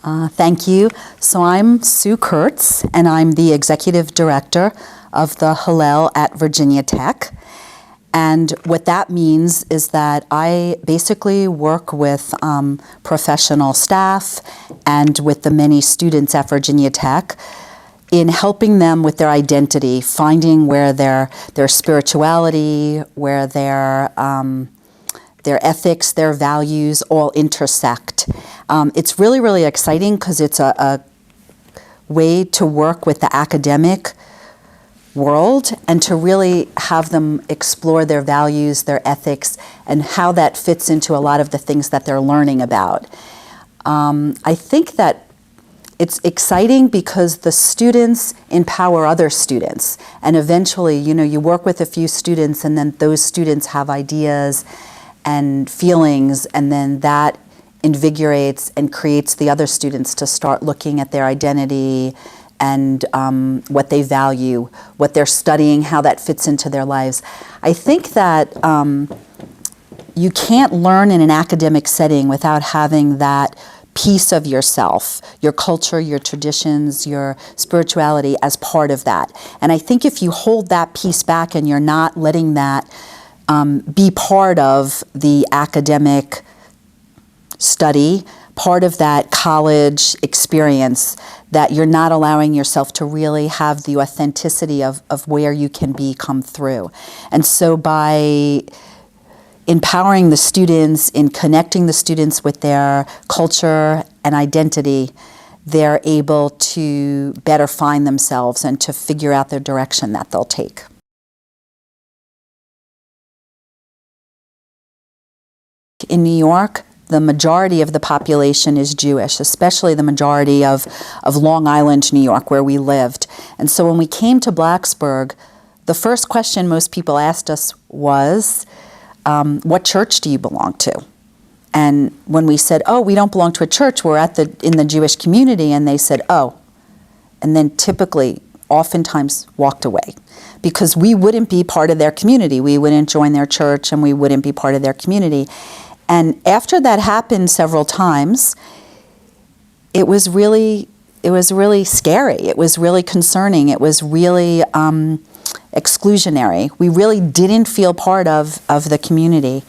Thank you. So I'm Sue Kurtz, and I'm the Executive Director of the Hillel at Virginia Tech. And what that means is that I basically work with professional staff and with the many students at Virginia Tech in helping them with their identity, finding where their spirituality, where their ethics, their values all intersect. It's really, really exciting because it's a way to work with the academic world and to really have them explore their values, their ethics, and how that fits into a lot of the things that they're learning about. I think that it's exciting because the students empower other students, and eventually, you work with a few students and then those students have ideas and feelings, and then that invigorates and creates the other students to start looking at their identity and what they value, what they're studying, how that fits into their lives. I think that you can't learn in an academic setting without having that piece of yourself, your culture, your traditions, your spirituality as part of that. And I think if you hold that piece back and you're not letting that be part of the academic study, part of that college experience, that you're not allowing yourself to really have the authenticity of where you can come through. And so by empowering the students, in connecting the students with their culture and identity, they're able to better find themselves and to figure out their direction that they'll take. In New York, the majority of the population is Jewish, especially the majority of Long Island, New York, where we lived. And so when we came to Blacksburg, the first question most people asked us was, what church do you belong to? And when we said, oh, we don't belong to a church, we're in the Jewish community, and they said, oh, and then typically, oftentimes walked away because we wouldn't be part of their community. We wouldn't join their church and we wouldn't be part of their community. And after that happened several times, it was really scary. It was really concerning. It was really exclusionary. We really didn't feel part of the community.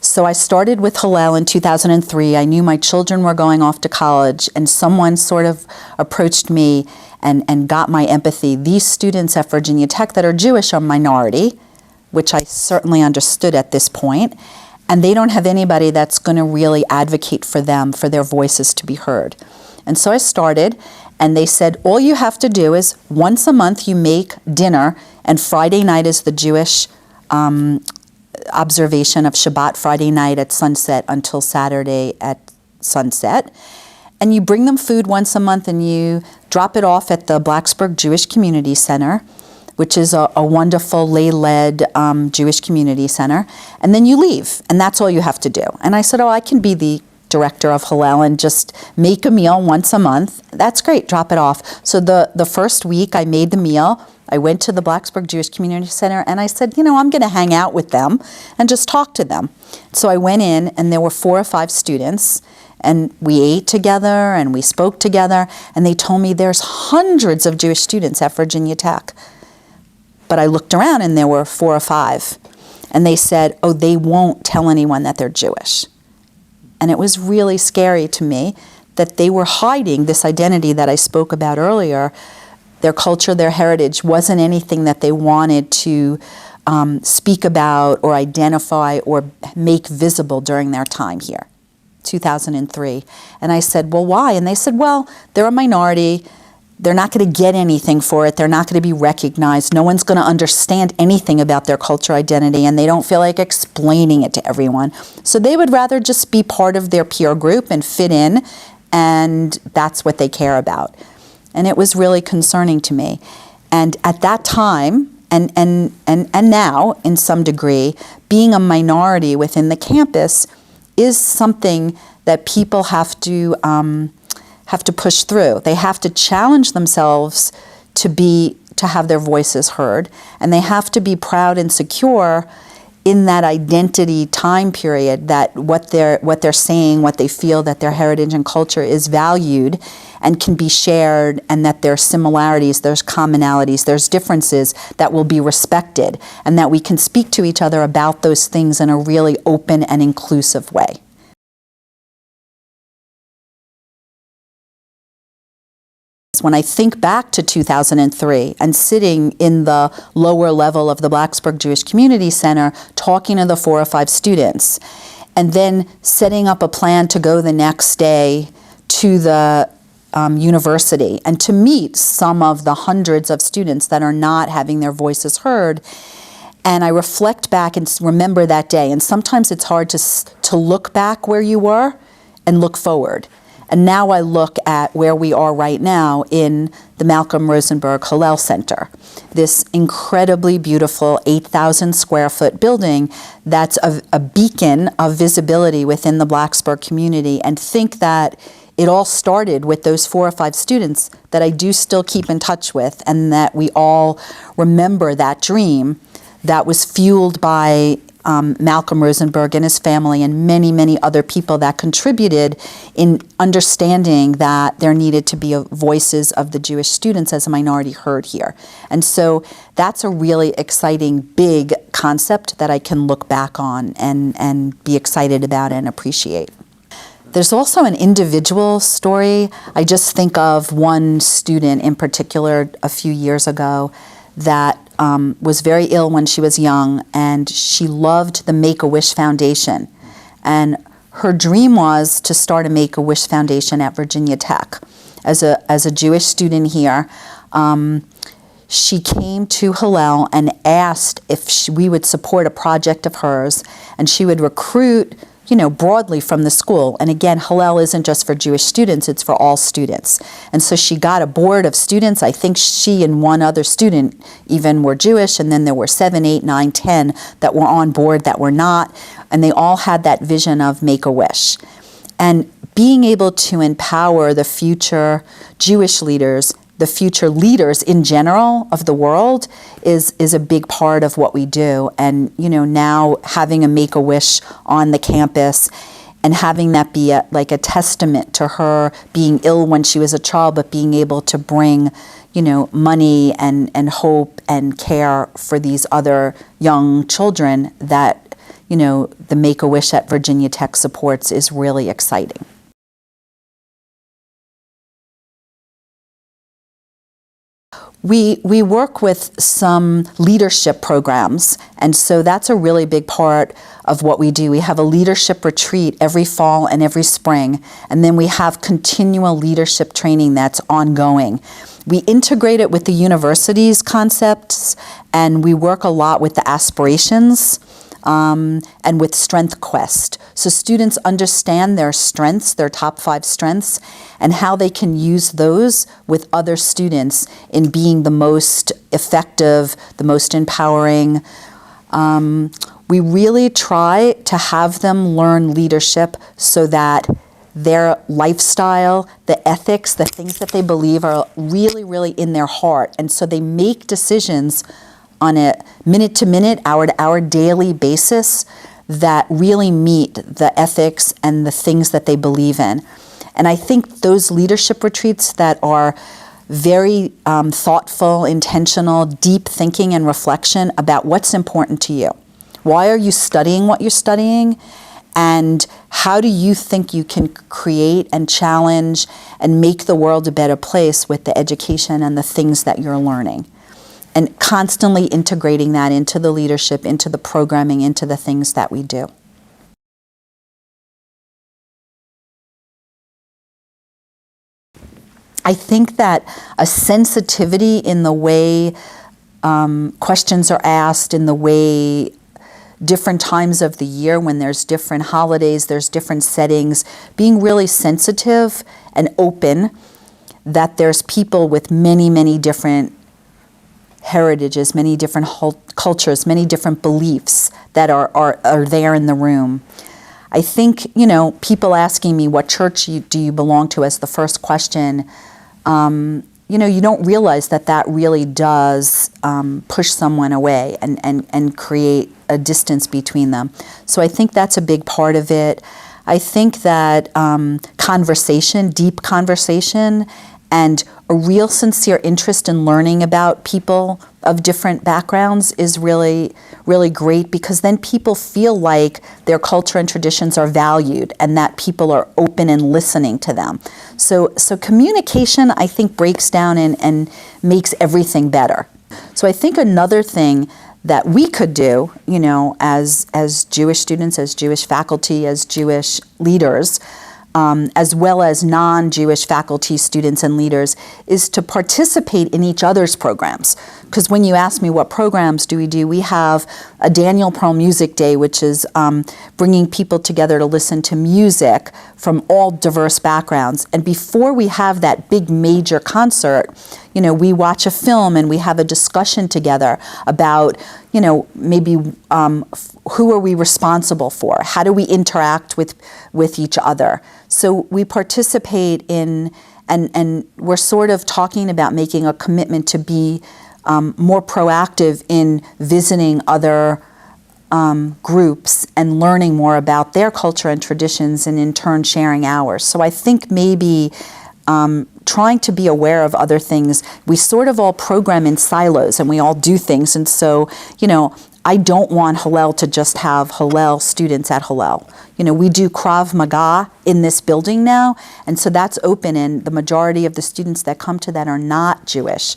So I started with Hillel in 2003. I knew my children were going off to college, and someone sort of approached me and got my empathy. These students at Virginia Tech that are Jewish are minority, which I certainly understood at this point. And they don't have anybody that's going to really advocate for them, for their voices to be heard. And so I started, and they said, all you have to do is once a month you make dinner, and Friday night is the Jewish observation of Shabbat, Friday night at sunset until Saturday at sunset. And you bring them food once a month, and you drop it off at the Blacksburg Jewish Community Center, which is a wonderful lay-led Jewish community center, and then you leave, and that's all you have to do. And I said, oh, I can be the director of Hillel and just make a meal once a month. That's great, drop it off. So the first week I made the meal, I went to the Blacksburg Jewish Community Center, and I said, I'm going to hang out with them and just talk to them. So I went in, and there were 4 or 5 students, and we ate together, and we spoke together, and they told me there's hundreds of Jewish students at Virginia Tech. But I looked around and there were 4 or 5. And they said, oh, they won't tell anyone that they're Jewish. And it was really scary to me that they were hiding this identity that I spoke about earlier. Their culture, their heritage wasn't anything that they wanted to speak about or identify or make visible during their time here, 2003. And I said, well, why? And they said, well, they're a minority. They're not going to get anything for it. They're not going to be recognized. No one's going to understand anything about their culture identity, and they don't feel like explaining it to everyone. So they would rather just be part of their peer group and fit in, and that's what they care about. And it was really concerning to me. And at that time, and now, in some degree, being a minority within the campus is something that people have to push through. They have to challenge themselves to have their voices heard, and they have to be proud and secure in that identity time period, that what they're saying, what they feel, that their heritage and culture is valued and can be shared, and that there's similarities, there's commonalities, there's differences that will be respected, and that we can speak to each other about those things in a really open and inclusive way. When I think back to 2003 and sitting in the lower level of the Blacksburg Jewish Community Center talking to the 4 or 5 students, and then setting up a plan to go the next day to the university and to meet some of the hundreds of students that are not having their voices heard. And I reflect back and remember that day. And sometimes it's hard to look back where you were and look forward. And now I look at where we are right now in the Malcolm Rosenberg Hillel Center, this incredibly beautiful 8,000 square foot building that's a beacon of visibility within the Blacksburg community, and think that it all started with those 4 or 5 students that I do still keep in touch with, and that we all remember that dream that was fueled by Malcolm Rosenberg and his family and many, many other people that contributed in understanding that there needed to be voices of the Jewish students as a minority heard here. And so that's a really exciting, big concept that I can look back on and be excited about and appreciate. There's also an individual story. I just think of one student in particular a few years ago that was very ill when she was young, and she loved the Make-A-Wish Foundation. And her dream was to start a Make-A-Wish Foundation at Virginia Tech. As a Jewish student here, she came to Hillel and asked if we would support a project of hers, and she would recruit broadly from the school. And again, Hillel isn't just for Jewish students, it's for all students. And so she got a board of students. I think she and one other student even were Jewish, and then there were 7, 8, 9, 10 that were on board that were not, and they all had that vision of Make-A-Wish. And being able to empower the future Jewish leaders, the future leaders in general of the world, is a big part of what we do. And now having a Make-A-Wish on the campus and having that be like a testament to her being ill when she was a child, but being able to bring money and hope and care for these other young children that the Make-A-Wish at Virginia Tech supports is really exciting. We work with some leadership programs, and so that's a really big part of what we do. We have a leadership retreat every fall and every spring, and then we have continual leadership training that's ongoing. We integrate it with the university's concepts, and we work a lot with the aspirations and with Strength Quest. So students understand their strengths, their top 5 strengths, and how they can use those with other students in being the most effective, the most empowering. We really try to have them learn leadership so that their lifestyle, the ethics, the things that they believe are really, really in their heart. And so they make decisions on a minute-to-minute, hour-to-hour, daily basis that really meet the ethics and the things that they believe in. And I think those leadership retreats that are very thoughtful, intentional, deep thinking and reflection about what's important to you. Why are you studying what you're studying? And how do you think you can create and challenge and make the world a better place with the education and the things that you're learning? And constantly integrating that into the leadership, into the programming, into the things that we do. I think that a sensitivity in the way questions are asked, in the way different times of the year when there's different holidays, there's different settings, being really sensitive and open that there's people with many, many different heritages, many different cultures, many different beliefs that are there in the room. I think, people asking me what church do you belong to as the first question, you don't realize that that really does push someone away and create a distance between them. So I think that's a big part of it. I think that conversation, deep conversation, and a real sincere interest in learning about people of different backgrounds is really, really great, because then people feel like their culture and traditions are valued and that people are open and listening to them. So communication, I think, breaks down and makes everything better. So I think another thing that we could do, as Jewish students, as Jewish faculty, as Jewish leaders, as well as non-Jewish faculty, students, and leaders, is to participate in each other's programs. Because when you ask me what programs do, we have a Daniel Pearl Music Day, which is bringing people together to listen to music from all diverse backgrounds. And before we have that big major concert, we watch a film and we have a discussion together about, maybe who are we responsible for? How do we interact with each other? So we participate in, and we're sort of talking about making a commitment to be more proactive in visiting other groups and learning more about their culture and traditions, and in turn sharing ours. So I think maybe trying to be aware of other things. We sort of all program in silos and we all do things. And so, I don't want Hillel to just have Hillel students at Hillel. We do Krav Maga in this building now, and so that's open, and the majority of the students that come to that are not Jewish.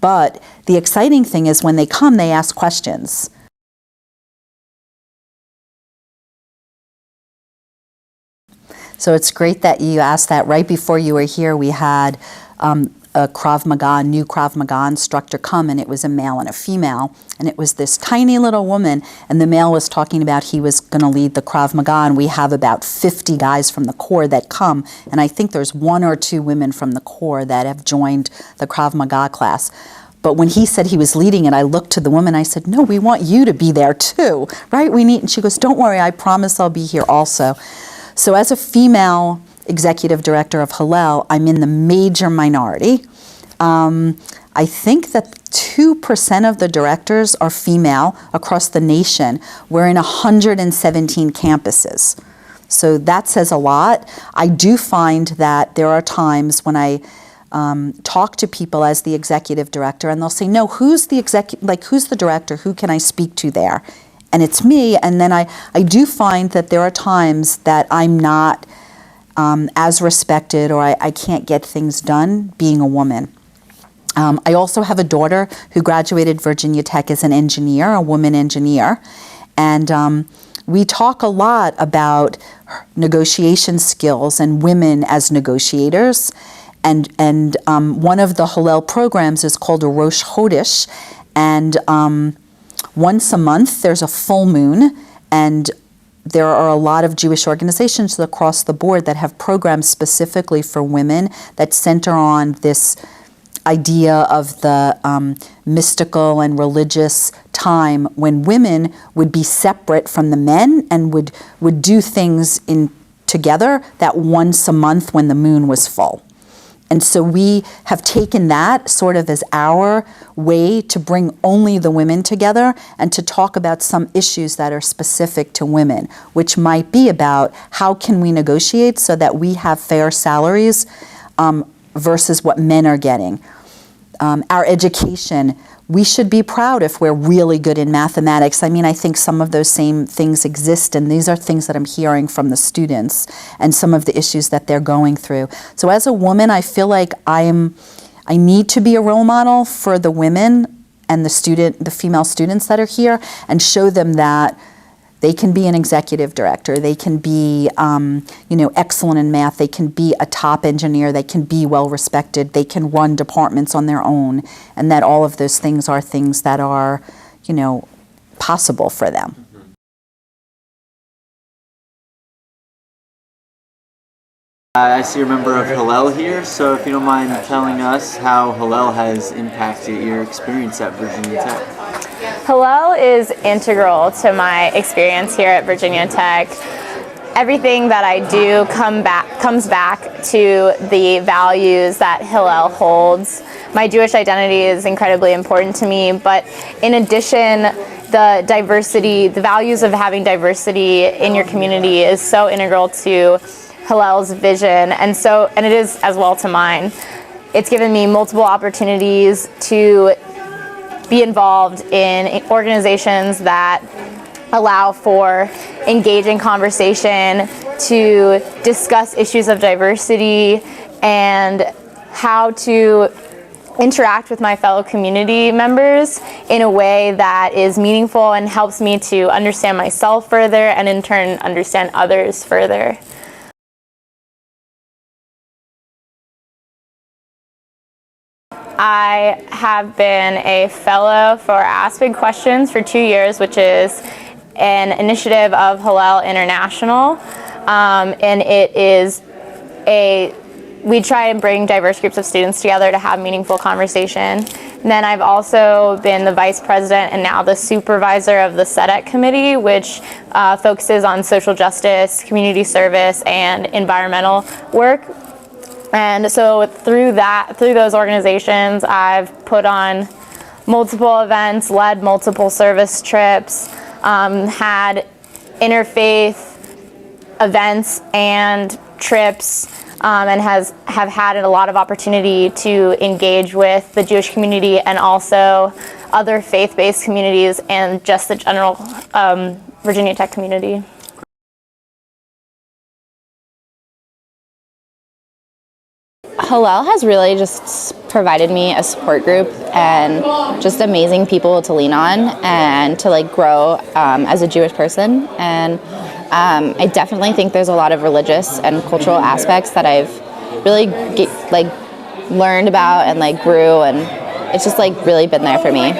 But the exciting thing is when they come, they ask questions. So it's great that you asked that. Right before you were here, we had a new Krav Maga instructor come, and it was a male and a female, and it was this tiny little woman, and the male was talking about he was going to lead the Krav Maga, and we have about 50 guys from the Corps that come, and I think there's 1 or 2 women from the Corps that have joined the Krav Maga class. But when he said he was leading it, I looked to the woman, I said, no, we want you to be there too, right? And she goes, don't worry, I promise I'll be here also. So as a female executive director of Hillel, I'm in the major minority. I think that 2% of the directors are female across the nation. We're in 117 campuses. So that says a lot. I do find that there are times when I talk to people as the executive director, and they'll say, no, who's the director? Who can I speak to there? And it's me. And then I do find that there are times that I'm not as respected, or I can't get things done being a woman. I also have a daughter who graduated Virginia Tech as an engineer, a woman engineer. And we talk a lot about negotiation skills and women as negotiators. And one of the Hillel programs is called a Rosh Chodesh. And once a month, there's a full moon, and there are a lot of Jewish organizations across the board that have programs specifically for women that center on this idea of the mystical and religious time when women would be separate from the men and would do things together that once a month when the moon was full. And so we have taken that sort of as our way to bring only the women together and to talk about some issues that are specific to women, which might be about how can we negotiate so that we have fair salaries versus what men are getting. Our education, we should be proud if we're really good in mathematics. I mean, I think some of those same things exist, and these are things that I'm hearing from the students and some of the issues that they're going through. So as a woman, I feel like I need to be a role model for the women and the female students that are here, and show them that they can be an executive director, they can be excellent in math, they can be a top engineer, they can be well respected, they can run departments on their own, and that all of those things are things that are, possible for them. I see you're a member of Hillel here, so if you don't mind telling us how Hillel has impacted your experience at Virginia Tech. Hillel is integral to my experience here at Virginia Tech. everything that I do comes back to the values that Hillel holds. My Jewish identity is incredibly important to me, but in addition, the diversity, the values of having diversity in your community is so integral to Hillel's vision, and it is as well to mine. It's given me multiple opportunities to be involved in organizations that allow for engaging conversation, to discuss issues of diversity, and how to interact with my fellow community members in a way that is meaningful and helps me to understand myself further and in turn understand others further. I have been a fellow for Ask Big Questions for 2 years, which is an initiative of Hillel International, and it is we try and bring diverse groups of students together to have meaningful conversation. And then I've also been the vice president and now the supervisor of the SEDEC committee, which focuses on social justice, community service, and environmental work. And so through those organizations, I've put on multiple events, led multiple service trips, had interfaith events and trips, and have had a lot of opportunity to engage with the Jewish community and also other faith-based communities and just the general Virginia Tech community. Hillel has really just provided me a support group and just amazing people to lean on and to grow as a Jewish person. And I definitely think there's a lot of religious and cultural aspects that I've really learned about and grew, and it's just really been there for me.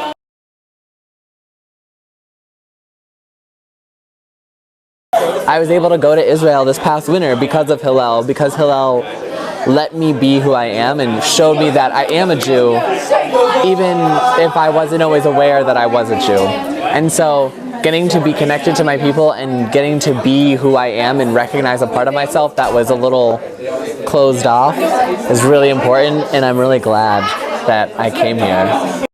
I was able to go to Israel this past winter because of Hillel, because Hillel let me be who I am and showed me that I am a Jew, even if I wasn't always aware that I was a Jew. And so getting to be connected to my people and getting to be who I am and recognize a part of myself that was a little closed off is really important, and I'm really glad that I came here.